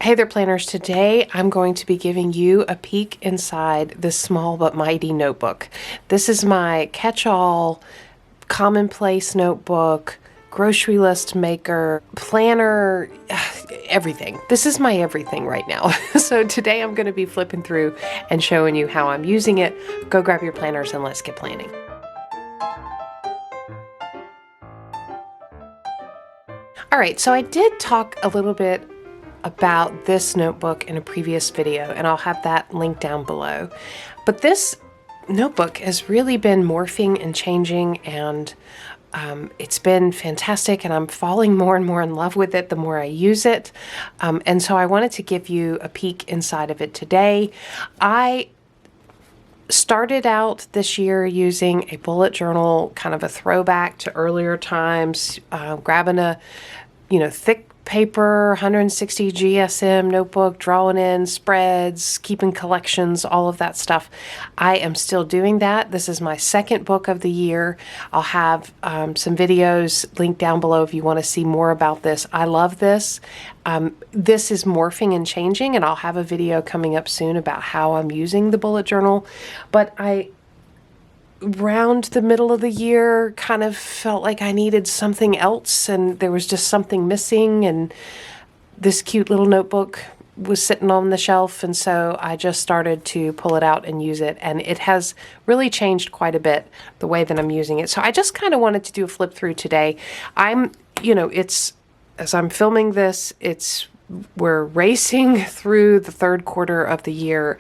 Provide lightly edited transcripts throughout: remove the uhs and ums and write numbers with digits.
Hey there, planners. Today I'm going to be giving you a peek inside this small but mighty notebook. This is my catch-all, commonplace notebook, grocery list maker, planner, everything. This is my everything right now. So today I'm going to be flipping through and showing you how I'm using it. Go grab your planners and let's get planning. All right, so I did talk a little bit about this notebook in a previous video, and I'll have that linked down below. But this notebook has really been morphing and changing, and it's been fantastic, and I'm falling more and more in love with it the more I use it. And so I wanted to give you a peek inside of it today. I started out this year using a bullet journal, kind of a throwback to earlier times, grabbing a thick paper, 160 GSM notebook, drawing in spreads, keeping collections, all of that stuff. I am still doing that. This is my second book of the year. I'll have some videos linked down below if you want to see more about this. I love this. This is morphing and changing, and I'll have a video coming up soon about how I'm using the bullet journal. But around the middle of the year, kind of felt like I needed something else, and there was just something missing, and this cute little notebook was sitting on the shelf, and so I just started to pull it out and use it, and it has really changed quite a bit the way that I'm using it. So I just kind of wanted to do a flip through today. It's as I'm filming this, we're racing through the third quarter of the year,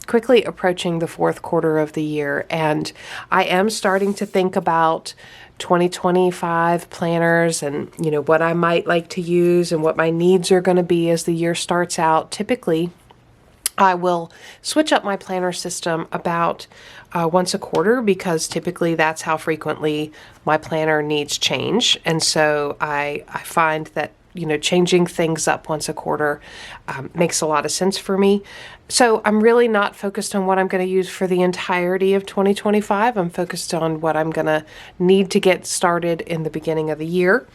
quickly approaching the fourth quarter of the year, and I am starting to think about 2025 planners and what I might like to use and what my needs are going to be as the year starts out. Typically, I will switch up my planner system about once a quarter, because typically that's how frequently my planner needs change, and so I find that changing things up once a quarter makes a lot of sense for me. So I'm really not focused on what I'm going to use for the entirety of 2025. I'm focused on what I'm going to need to get started in the beginning of the year.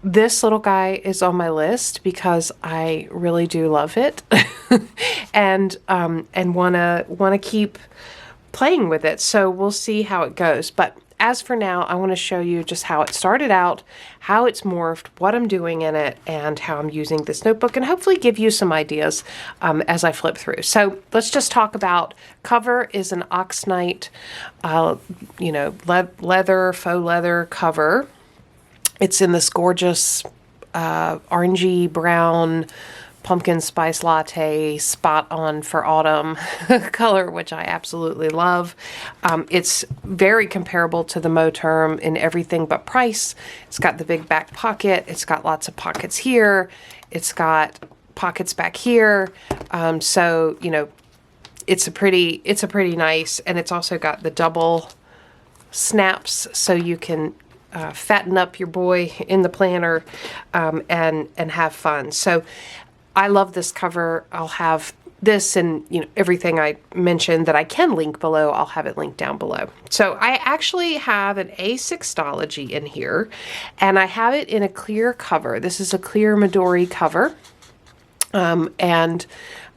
This little guy is on my list because I really do love it and wanna keep playing with it. So we'll see how it goes. But as for now, I want to show you just how it started out, how it's morphed, what I'm doing in it, and how I'm using this notebook, and hopefully give you some ideas as I flip through. So let's just talk about cover. Is an Oxnite, leather, faux leather cover. It's in this gorgeous orangey brown pumpkin spice latte, spot on for autumn color, which I absolutely love. It's very comparable to the Moterm in everything but price. It's got the big back pocket. It's got lots of pockets here. It's got pockets back here. So it's a pretty nice, and it's also got the double snaps, so you can fatten up your boy in the planner and have fun. So I love this cover. I'll have this and everything I mentioned that I can link below, I'll have it linked down below. So I actually have an A6 Stalogy in here, and I have it in a clear cover. This is a clear Midori cover.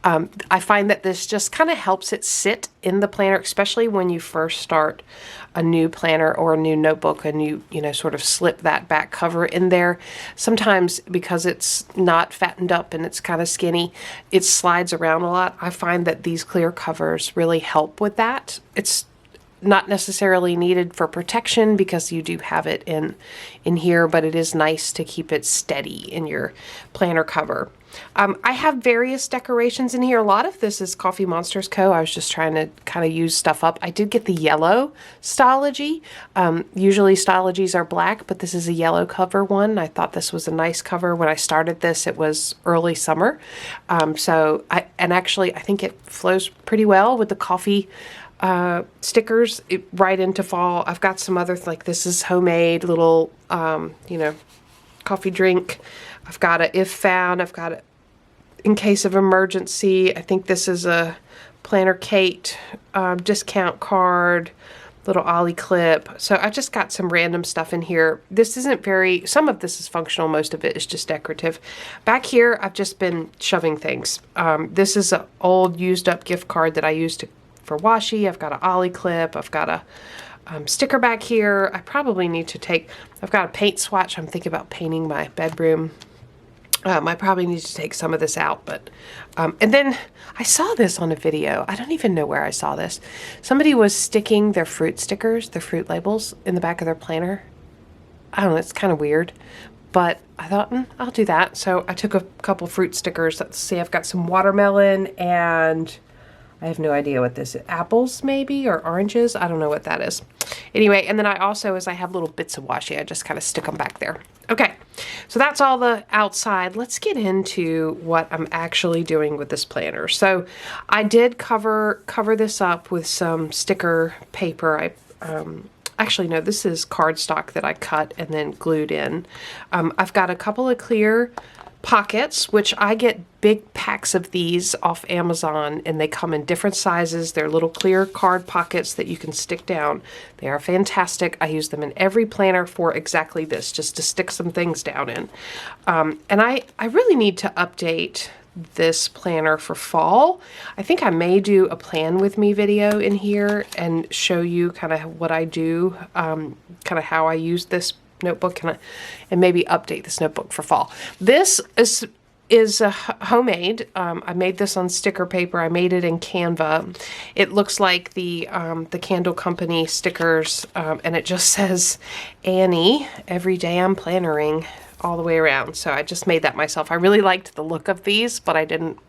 I find that this just kind of helps it sit in the planner, especially when you first start a new planner or a new notebook, and you sort of slip that back cover in there. Sometimes because it's not fattened up and it's kind of skinny, it slides around a lot. I find that these clear covers really help with that. It's not necessarily needed for protection because you do have it in here, but it is nice to keep it steady in your planner cover. I have various decorations in here. A lot of this is Coffee Monsters Co. I was just trying to kind of use stuff up. I did get the yellow Stalogy. Usually Stalogies are black, but this is a yellow cover one. I thought this was a nice cover. When I started this, it was early summer. Actually I think it flows pretty well with the coffee stickers right into fall. I've got some other, like this is homemade little, coffee drink. I've got a if found, I've got a in case of emergency. I think this is a Planner Kate discount card. little ollie clip. So I just got some random stuff in here. This isn't very, some of this is functional, most of it is just decorative. Back here, I've just been shoving things. This is an old used up gift card that I used for washi. I've got an ollie clip. I've got a sticker back here. I probably need to take, I've got a paint swatch. I'm thinking about painting my bedroom. I probably need to take some of this out, but, and then I saw this on a video. I don't even know where I saw this. Somebody was sticking their fruit stickers, their fruit labels in the back of their planner. I don't know, it's kind of weird, but I thought, I'll do that. So I took a couple fruit stickers. Let's see, I've got some watermelon and I have no idea what this is. Apples maybe, or oranges. I don't know what that is. Anyway, and then I also, as I have little bits of washi, I just kind of stick them back there. Okay, so that's all the outside. Let's get into what I'm actually doing with this planner. So I did cover this up with some sticker paper. Actually, no, this is cardstock that I cut and then glued in. I've got a couple of clear pockets, which I get big packs of these off Amazon, and they come in different sizes. They're little clear card pockets that you can stick down. They are fantastic. I use them in every planner for exactly this, just to stick some things down in. And I really need to update this planner for fall. I think I may do a plan with me video in here and show you kind of what I do, kind of how I use this notebook, and maybe update this notebook for fall. This is homemade. I made this on sticker paper. I made it in Canva. It looks like the Candle Company stickers, and it just says Annie, every day I'm plannering, all the way around. So I just made that myself. I really liked the look of these, but I didn't,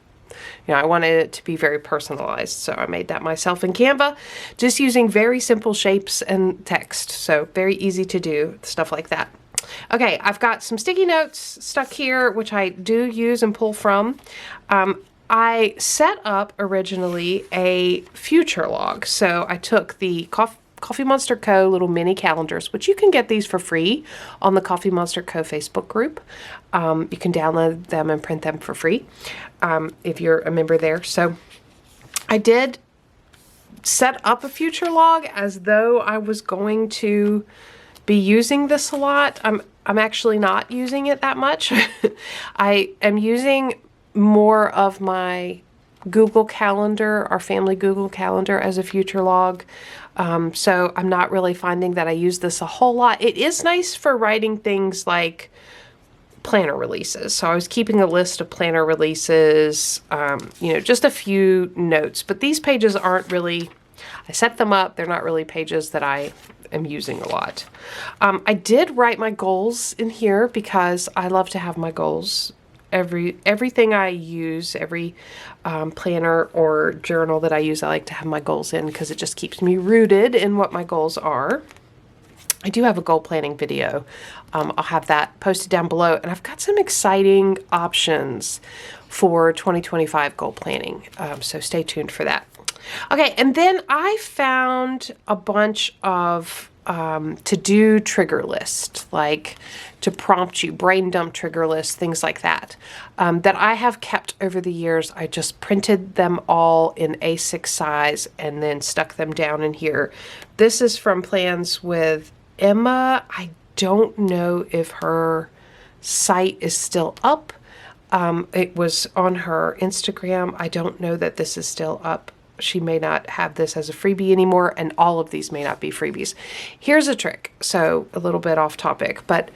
I wanted it to be very personalized, so I made that myself in Canva, just using very simple shapes and text. So very easy to do, stuff like that. Okay, I've got some sticky notes stuck here, which I do use and pull from. I set up originally a future log. So I took the Coffee Monster Co. little mini calendars, which you can get these for free on the Coffee Monster Co. Facebook group. You can download them and print them for free if you're a member there. So I did set up a future log as though I was going to be using this a lot. I'm actually not using it that much. I am using more of my Google Calendar, our family Google Calendar, as a future log. So I'm not really finding that I use this a whole lot. It is nice for writing things like planner releases. So I was keeping a list of planner releases, just a few notes. But these pages aren't really, I set them up, they're not really pages that I am using a lot. I did write my goals in here because I love to have my goals. Everything I use, every planner or journal that I use, I like to have my goals in because it just keeps me rooted in what my goals are. I do have a goal planning video. I'll have that posted down below, and I've got some exciting options for 2025 goal planning. So stay tuned for that. Okay, and then I found a bunch of to-do trigger list, like to prompt you, brain dump trigger list, things like that, that I have kept over the years. I just printed them all in A6 size and then stuck them down in here. This is from Plans with Emma. I don't know if her site is still up. It was on her Instagram. I don't know that this is still up. She may not have this as a freebie anymore, and all of these may not be freebies. Here's a trick. So a little bit off topic, but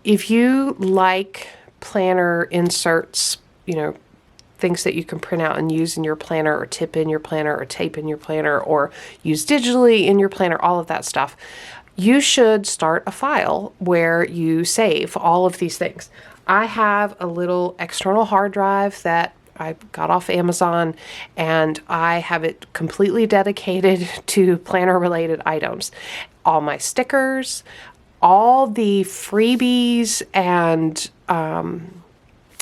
if you like planner inserts, things that you can print out and use in your planner, or tip in your planner, or tape in your planner, or use digitally in your planner, all of that stuff, you should start a file where you save all of these things. I have a little external hard drive that I got off Amazon, and I have it completely dedicated to planner related items. All my stickers, all the freebies and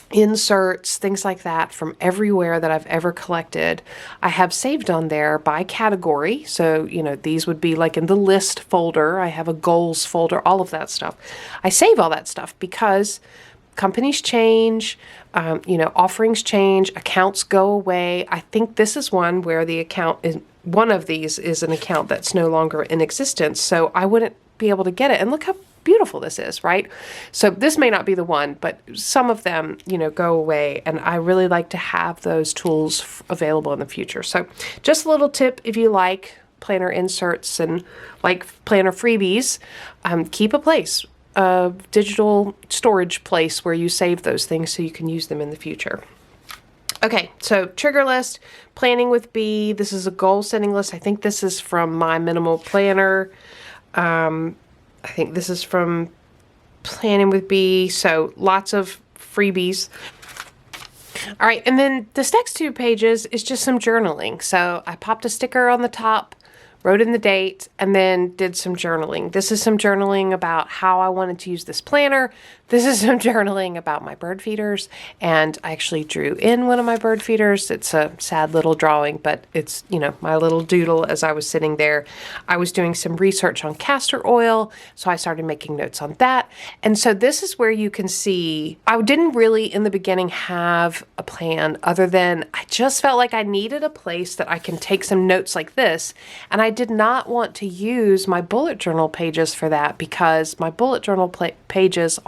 inserts, things like that from everywhere that I've ever collected, I have saved on there by category. So, these would be like in the list folder. I have a goals folder, all of that stuff. I save all that stuff because companies change, offerings change, accounts go away. I think this is one where the account one of these is an account that's no longer in existence, so I wouldn't be able to get it. And look how beautiful this is, right? So this may not be the one, but some of them, you know, go away, and I really like to have those tools available in the future. So just a little tip, if you like planner inserts and like planner freebies, keep a place, a digital storage place where you save those things so you can use them in the future. Okay, so trigger list, planning with B. This is a goal setting list. I think this is from My Minimal Planner. I think this is from Planning with B. So lots of freebies. All right, and then this next 2 pages is just some journaling. So I popped a sticker on the top, wrote in the date, and then did some journaling. This is some journaling about how I wanted to use this planner. This is some journaling about my bird feeders, and I actually drew in one of my bird feeders. It's a sad little drawing, but it's, you know, my little doodle as I was sitting there. I was doing some research on castor oil, so I started making notes on that. And so this is where you can see, I didn't really in the beginning have a plan other than I just felt like I needed a place that I can take some notes like this, and I did not want to use my bullet journal pages for that because my bullet journal pages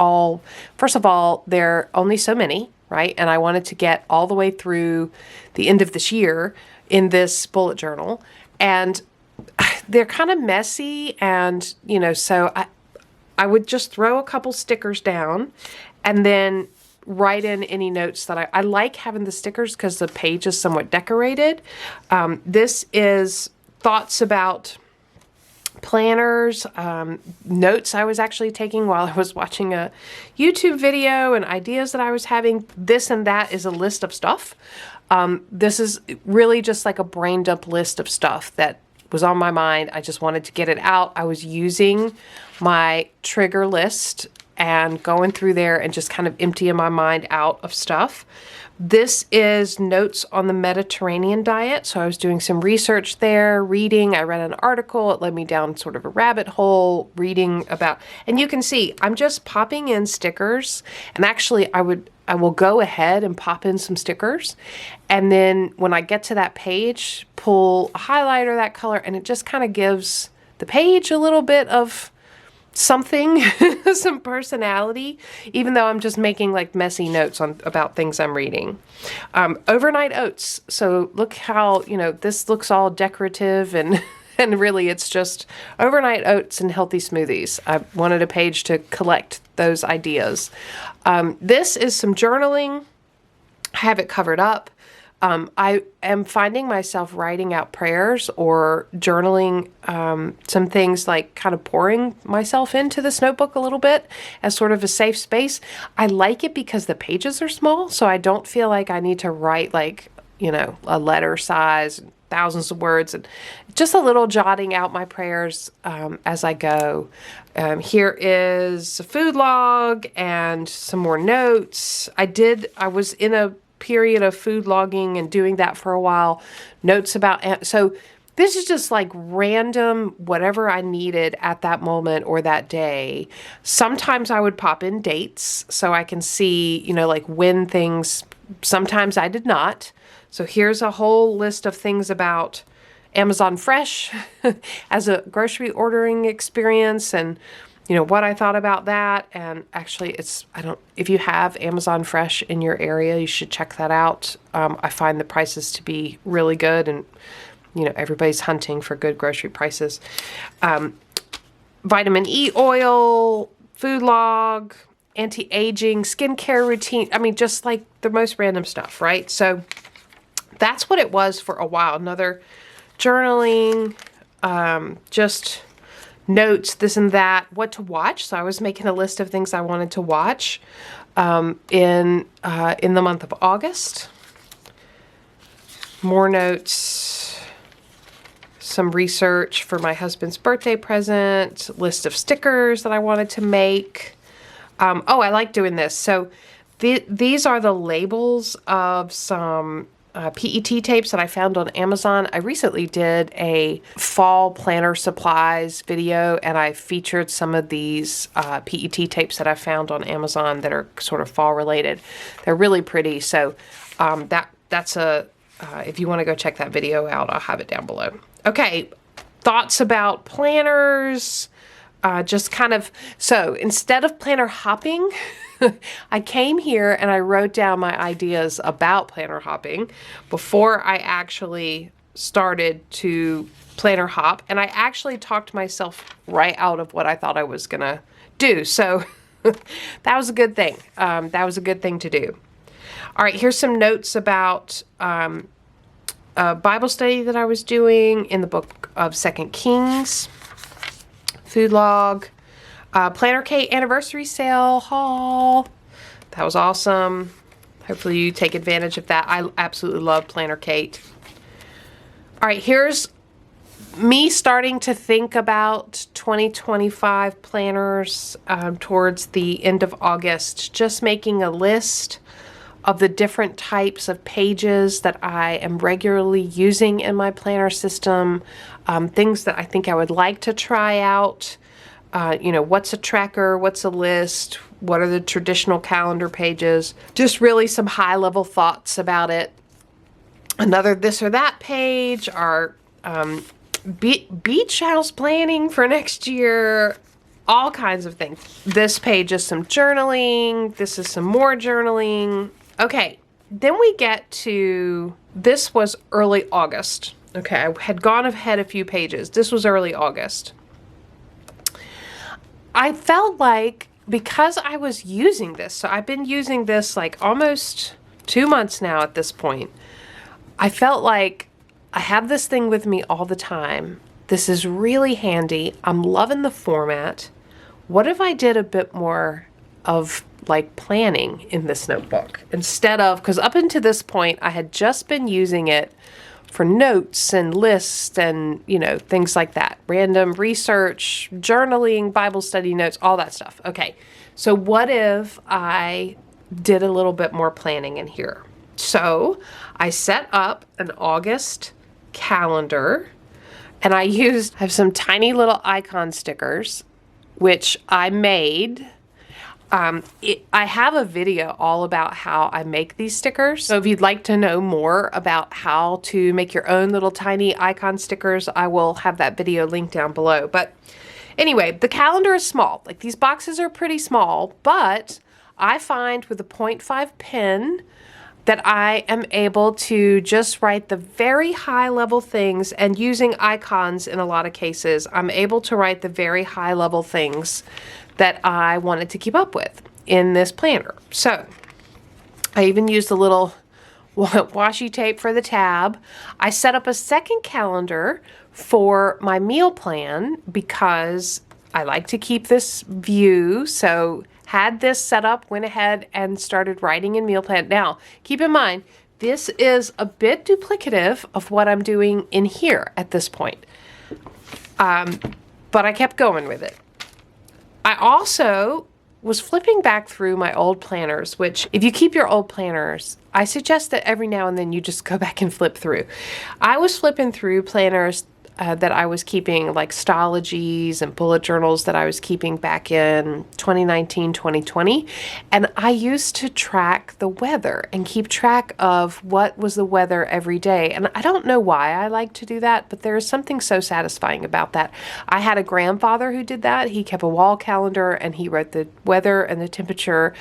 first of all, there are only so many, right? And I wanted to get all the way through the end of this year in this bullet journal. And they're kind of messy. And, you know, so I would just throw a couple stickers down and then write in any notes that I like having the stickers because the page is somewhat decorated. This is thoughts about planners, notes I was actually taking while I was watching a YouTube video, and ideas that I was having. This and that is a list of stuff. This is really just like a brain dump list of stuff that was on my mind. I just wanted to get it out. I was using my trigger list and going through there and just kind of emptying my mind out of stuff. This is notes on the Mediterranean diet. So I was doing some research there, reading. I read an article. It led me down sort of a rabbit hole, reading about, and you can see I'm just popping in stickers. And actually I will go ahead and pop in some stickers. And then when I get to that page, pull a highlighter that color, and it just kind of gives the page a little bit of something, some personality, even though I'm just making like messy notes about things I'm reading. Overnight oats. So look how, you know, this looks all decorative and really it's just overnight oats and healthy smoothies. I wanted a page to collect those ideas. This is some journaling. I have it covered up. I am finding myself writing out prayers or journaling some things, like kind of pouring myself into this notebook a little bit as sort of a safe space. I like it because the pages are small, so I don't feel like I need to write like, you know, a letter size, thousands of words, and just a little jotting out my prayers as I go. Here is a food log and some more notes. I was in a period of food logging and doing that for a while. Notes about, so this is just like random, whatever I needed at that moment or that day. Sometimes I would pop in dates so I can see, you know, like when things, sometimes I did not. So here's a whole list of things about Amazon Fresh as a grocery ordering experience, and you know, what I thought about that. And actually if you have Amazon Fresh in your area, you should check that out. I find the prices to be really good, and, you know, everybody's hunting for good grocery prices. Vitamin E oil, food log, anti-aging, skincare routine. I mean, just like the most random stuff, right? So that's what it was for a while. Another journaling, just notes, this and that, what to watch. So I was making a list of things I wanted to watch in the month of August. More notes, some research for my husband's birthday present, list of stickers that I wanted to make. Oh, I like doing this. So these are the labels of some PET tapes that I found on Amazon. I recently did a fall planner supplies video, and I featured some of these PET tapes that I found on Amazon that are sort of fall related. They're really pretty. So that's if you want to go check that video out, I'll have it down below. Okay, thoughts about planners, just kind of, so instead of planner hopping, I came here and I wrote down my ideas about planner hopping before I actually started to planner hop, and I actually talked myself right out of what I thought I was gonna do. So that was a good thing. That was a good thing to do. All right, here's some notes about a Bible study that I was doing in the book of 2 Kings, food log, Planner Kate anniversary sale haul. That was awesome. Hopefully you take advantage of that. I absolutely love Planner Kate. All right, here's me starting to think about 2025 planners towards the end of August, just making a list of the different types of pages that I am regularly using in my planner system, things that I think I would like to try out. You know, what's a tracker, what's a list, what are the traditional calendar pages, just really some high-level thoughts about it. Another this or that page, our beach house planning for next year, all kinds of things. This page is some journaling, this is some more journaling. Okay, then we get to, this was early August. Okay, I had gone ahead a few pages. This was early August. I felt like, because I was using this, so I've been using this like almost 2 months now at this point, I felt like I have this thing with me all the time. This is really handy. I'm loving the format. What if I did a bit more of like planning in this notebook instead of, because up until this point I had just been using it for notes and lists and, you know, things like that, random research, journaling, Bible study notes, all that stuff. Okay, so what if I did a little bit more planning in here? So I set up an August calendar, and I have some tiny little icon stickers which I made. I have a video all about how I make these stickers. So if you'd like to know more about how to make your own little tiny icon stickers, I will have that video linked down below. But anyway, the calendar is small. Like, these boxes are pretty small, but I find with a 0.5 pen that I am able to just write the very high level things, and using icons in a lot of cases, I'm able to write the very high level things that I wanted to keep up with in this planner. So I even used a little washi tape for the tab. I set up a second calendar for my meal plan because I like to keep this view. So had this set up, went ahead and started writing in meal plan. Now, keep in mind, this is a bit duplicative of what I'm doing in here at this point. But I kept going with it. I also was flipping back through my old planners, which if you keep your old planners, I suggest that every now and then you just go back and flip through. I was flipping through planners that I was keeping, like Stalogies and bullet journals that I was keeping back in 2019, 2020. And I used to track the weather and keep track of what was the weather every day. And I don't know why I like to do that, but there is something so satisfying about that. I had a grandfather who did that. He kept a wall calendar and he wrote the weather and the temperature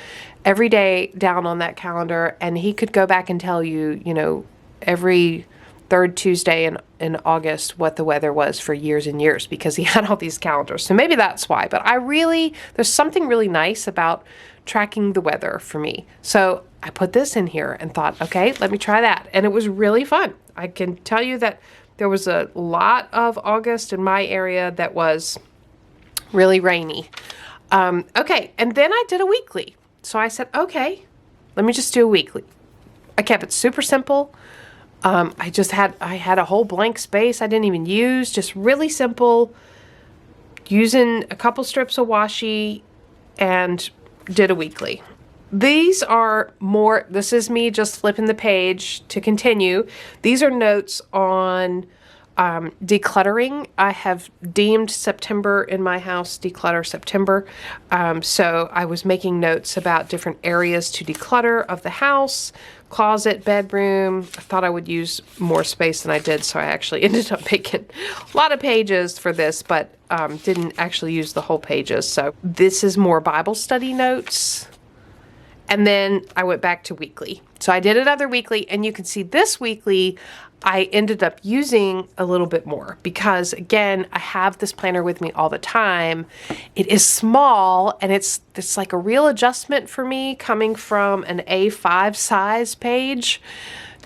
every day down on that calendar. And he could go back and tell you, you know, every third Tuesday in August what the weather was for years and years, because he had all these calendars. So maybe that's why. But there's something really nice about tracking the weather for me. So I put this in here and thought, okay, let me try that. And it was really fun. I can tell you that there was a lot of August in my area that was really rainy. Okay, and then I did a weekly. So I said, okay, let me just do a weekly. I kept it super simple. I had a whole blank space I didn't even use, just really simple, using a couple strips of washi, and did a weekly. These are more, this is me just flipping the page to continue. These are notes on Decluttering. I have deemed September in my house Declutter September. So I was making notes about different areas to declutter of the house, closet, bedroom. I thought I would use more space than I did, so I actually ended up making a lot of pages for this, but didn't actually use the whole pages. So this is more Bible study notes. And then I went back to weekly. So I did another weekly, and you can see this weekly I ended up using a little bit more because, again, I have this planner with me all the time. It is small, and it's like a real adjustment for me coming from an A5 size page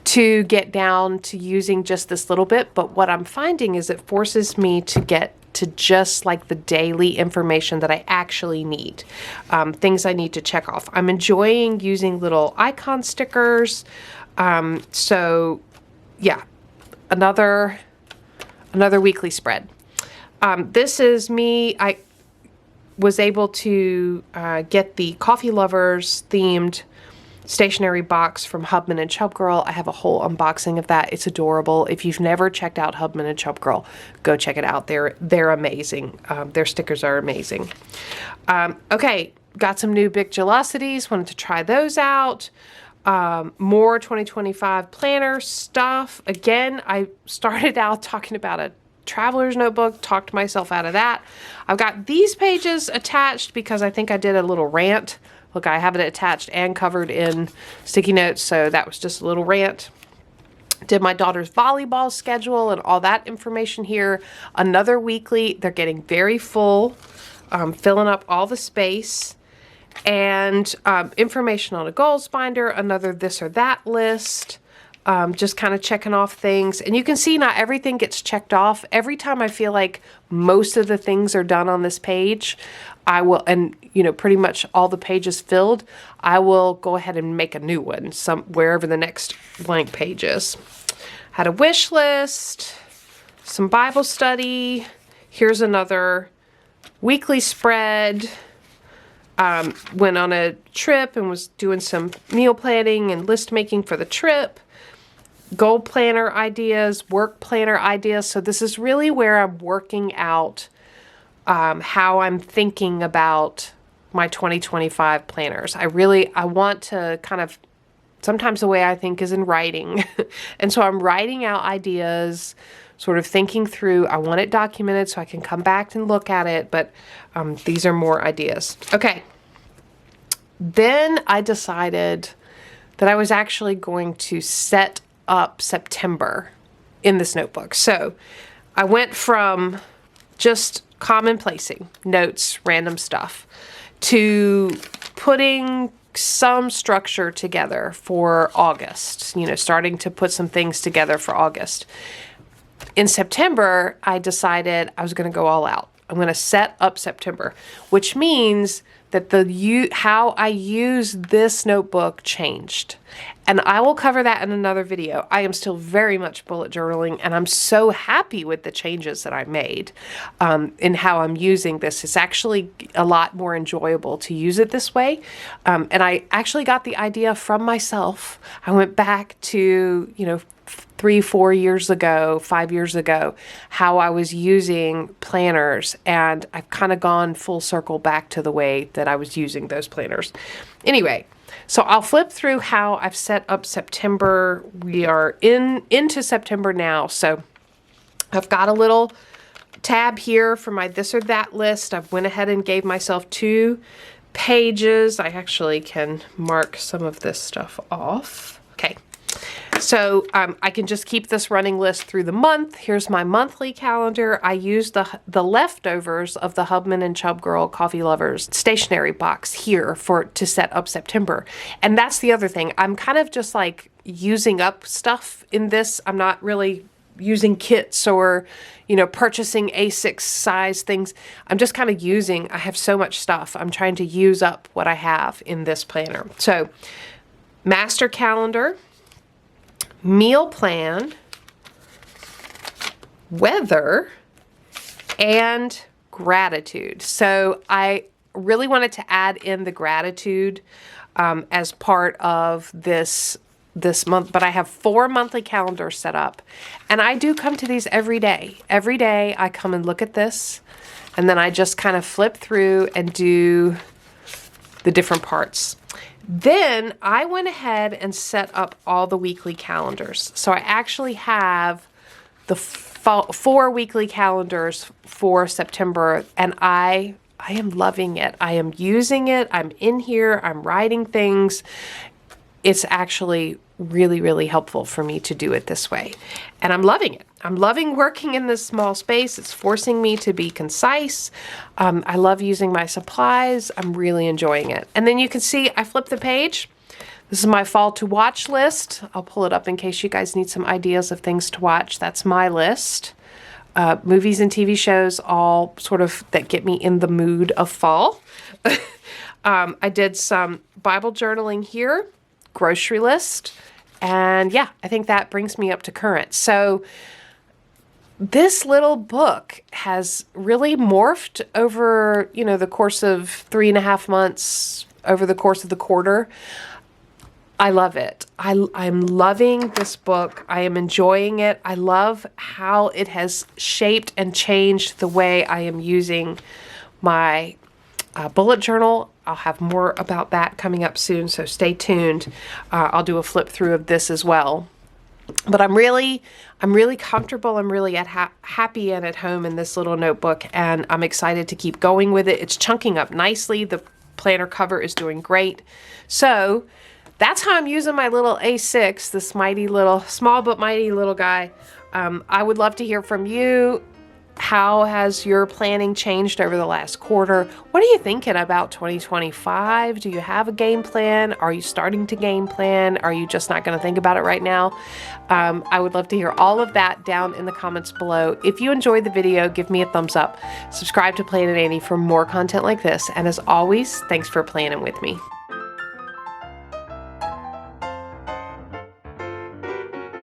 to get down to using just this little bit. But what I'm finding is it forces me to get to just like the daily information that I actually need, things I need to check off. I'm enjoying using little icon stickers. So yeah, another weekly spread. This is me. I was able to get the Coffee Lovers themed stationery box from Hubman and Chub Girl. I have a whole unboxing of that. It's adorable. If you've never checked out Hubman and Chub Girl, go check it out. They're amazing. Their stickers are amazing. Okay, got some new Big Gelosities. Wanted to try those out. More 2025 planner stuff. Again, I started out talking about a traveler's notebook, talked myself out of that. I've got these pages attached because I think I did a little rant. Look, I have it attached and covered in sticky notes, so that was just a little rant. Did my daughter's volleyball schedule and all that information here. Another weekly. They're getting very full, filling up all the space. And information on a goals binder, another this or that list, just kind of checking off things. And you can see not everything gets checked off. Every time I feel like most of the things are done on this page, I will, and pretty much all the pages filled, I will go ahead and make a new one wherever the next blank page is. Had a wish list, some Bible study. Here's another weekly spread. Went on a trip and was doing some meal planning and list making for the trip. Goal planner ideas, work planner ideas. So this is really where I'm working out how I'm thinking about my 2025 planners. I want to kind of, sometimes the way I think is in writing. And so I'm writing out ideas, sort of thinking through. I want it documented so I can come back and look at it, but these are more ideas. Okay. Then I decided that I was actually going to set up September in this notebook. So I went from just commonplacing, notes, random stuff, to putting some structure together for August, starting to put some things together for August. In September, I decided I was going to go all out. I'm going to set up September, which means that how I use this notebook changed. And I will cover that in another video. I am still very much bullet journaling, and I'm so happy with the changes that I made in how I'm using this. It's actually a lot more enjoyable to use it this way. And I actually got the idea from myself. I went back to, 3, 4 years ago, 5 years ago, how I was using planners, and I've kind of gone full circle back to the way that I was using those planners. Anyway, so I'll flip through how I've set up September. We are into September now, so I've got a little tab here for my this or that list. I've went ahead and gave myself 2 pages. I actually can mark some of this stuff off. Okay. So I can just keep this running list through the month. Here's my monthly calendar. I used the leftovers of the Hubman and Chub Girl Coffee Lovers stationery box here to set up September. And that's the other thing. I'm kind of just like using up stuff in this. I'm not really using kits or, purchasing A6 size things. I'm just kind of I have so much stuff. I'm trying to use up what I have in this planner. So master calendar, meal plan, weather, and gratitude. So I really wanted to add in the gratitude as part of this this month, but I have 4 monthly calendars set up, and I do come to these every day. Every day I come and look at this, and then I just kind of flip through and do the different parts. Then I went ahead and set up all the weekly calendars. So I actually have the 4 weekly calendars for September, and I am loving it. I am using it. I'm in here. I'm writing things. It's actually really, really helpful for me to do it this way. And I'm loving it. I'm loving working in this small space. It's forcing me to be concise. I love using my supplies. I'm really enjoying it. And then you can see I flip the page. This is my fall to watch list. I'll pull it up in case you guys need some ideas of things to watch. That's my list. Movies and TV shows, all sort of that get me in the mood of fall. I did some Bible journaling here, grocery list, and yeah, I think that brings me up to current. So this little book has really morphed over, the course of 3.5 months, over the course of the quarter. I love it. I'm loving this book. I am enjoying it. I love how it has shaped and changed the way I am using my bullet journal. I'll have more about that coming up soon, so stay tuned. I'll do a flip through of this as well. But I'm really comfortable. I'm really happy and at home in this little notebook, and I'm excited to keep going with it. It's chunking up nicely. The planner cover is doing great. So that's how I'm using my little A6, this mighty little, small but mighty little guy. I would love to hear from you. How has your planning changed over the last quarter? What are you thinking about 2025? Do you have a game plan? Are you starting to game plan? Are you just not going to think about it right now? I would love to hear all of that down in the comments below. If you enjoyed the video, give me a thumbs up. Subscribe to Planning Annie for more content like this. And as always, thanks for planning with me.